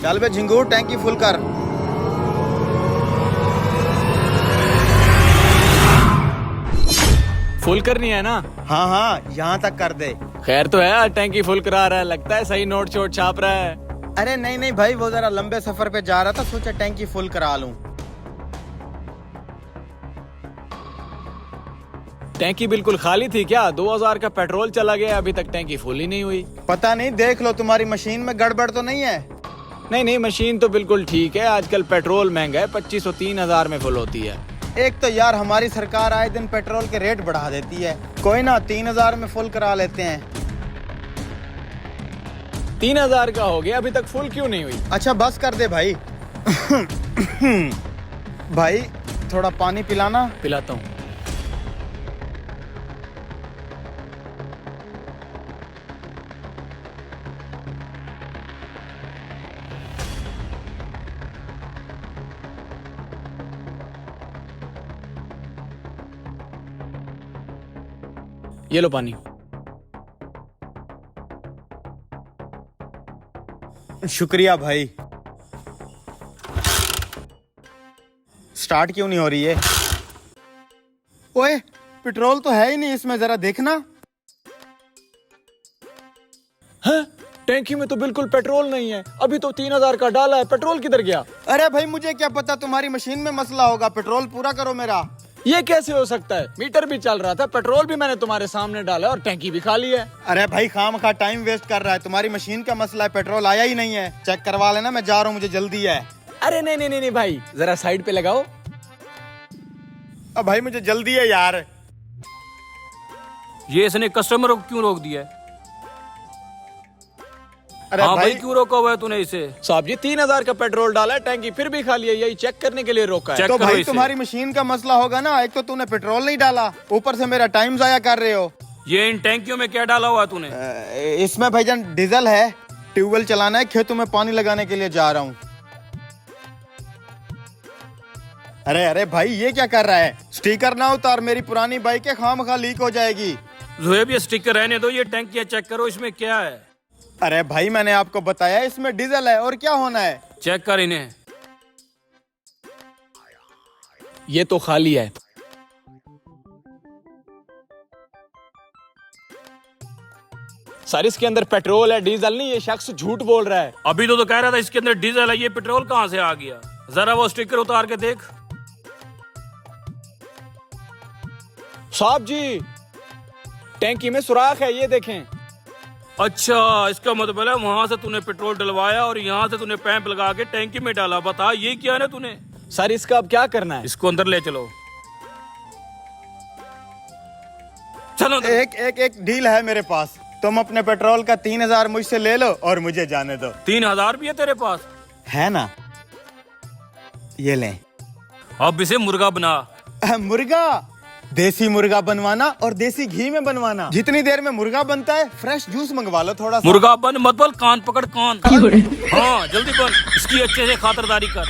चल बे झिंगूर, टैंकी फुल कर। फुल करनी है ना? हाँ हाँ, यहाँ तक कर दे। खैर तो है, आज टैंकी फुल करा रहा है, लगता है सही नोट शोट छाप रहा है। अरे नहीं नहीं भाई, वो जरा लंबे सफर पे जा रहा था, सोचा टैंकी फुल करा लूं। टैंकी बिल्कुल खाली थी क्या? 2000 का पेट्रोल चला गया, अभी तक टैंकी फुल ही नहीं हुई। पता नहीं, देख लो तुम्हारी मशीन में गड़बड़ तो नहीं है। नहीं नहीं, मशीन तो बिल्कुल ठीक है। आजकल पेट्रोल महंगा है, 2500 3000 में फुल होती है। एक तो यार हमारी सरकार आए दिन पेट्रोल के रेट बढ़ा देती है। कोई ना, 3000 में फुल करा लेते हैं। 3000 का हो गया, अभी तक फुल क्यों नहीं हुई? अच्छा बस कर दे भाई। भाई थोड़ा पानी पिलाना। पिलाता हूँ। ये लो पानी। शुक्रिया भाई। स्टार्ट क्यों नहीं हो रही है? ओए, पेट्रोल तो है ही नहीं इसमें, जरा देखना। हैं? टैंकी में तो बिल्कुल पेट्रोल नहीं है। अभी तो 3000 का डाला है, पेट्रोल किधर गया? अरे भाई मुझे क्या पता, तुम्हारी मशीन में मसला होगा। पेट्रोल पूरा करो मेरा। ये कैसे हो सकता है? मीटर भी चल रहा था, पेट्रोल भी मैंने तुम्हारे सामने डाला और टैंकी भी खाली है। अरे भाई खामखा टाइम वेस्ट कर रहा है, तुम्हारी मशीन का मसला है, पेट्रोल आया ही नहीं है। चेक करवा लेना, मैं जा रहा हूँ, मुझे जल्दी है। अरे नहीं नहीं नहीं नहीं भाई, जरा साइड पे लगाओ। अब भाई मुझे जल्दी है यार। ये इसने कस्टमर को क्यों रोक दिया है? अरे हाँ भाई भाई, क्यों रोका हुआ है तूने इसे? साहब जी, 3000 का पेट्रोल डाला है, टैंकी फिर भी खाली है, यही चेक करने के लिए रोका है। चेक तो करो भाई इसे। तुम्हारी मशीन का मसला होगा ना। एक तो तूने पेट्रोल नहीं डाला, ऊपर से मेरा टाइम जाया कर रहे हो। ये इन टैंकियों में क्या डाला हुआ है तूने? इसमें भाईजान डीजल है, ट्यूबवेल चलाना है, खेतों में पानी लगाने के लिए जा रहा हूँ। अरे अरे भाई ये क्या कर रहा है? स्टिकर ना उतार, मेरी पुरानी बाइक है, खामखा लीक हो जाएगी। जोहेब, ये स्टिकर रहने दो, ये टैंकियां चेक करो, इसमें क्या है? अरे भाई मैंने आपको बताया इसमें डीजल है, और क्या होना है? चेक कर इन्हें। ये तो खाली है। सर इसके अंदर पेट्रोल है, डीजल नहीं। ये शख्स झूठ बोल रहा है। अभी तो कह रहा था इसके अंदर डीजल है, ये पेट्रोल कहाँ से आ गया? जरा वो स्टिकर उतार के देख। साहब जी, टैंकी में सुराख है, ये देखें। अच्छा, इसका मतलब है वहां से तूने पेट्रोल डलवाया और यहाँ से तूने पैप लगा के टैंकी में डाला। बता ये क्या है तूने? सर इसका अब क्या करना है? इसको अंदर ले चलो। चलो अंदर। एक एक एक डील है मेरे पास। तुम अपने पेट्रोल का 3000 मुझसे ले लो और मुझे जाने दो। 3000 भी है तेरे पास? है ना, ये लें। अब इसे मुर्गा बना। मुर्गा? देसी मुर्गा बनवाना और देसी घी में बनवाना। जितनी देर में मुर्गा बनता है, फ्रेश जूस मंगवा लो थोड़ा सा। मुर्गा बन मत बोल, कान पकड़ कान। हाँ जल्दी बन, इसकी अच्छे से खातिरदारी कर।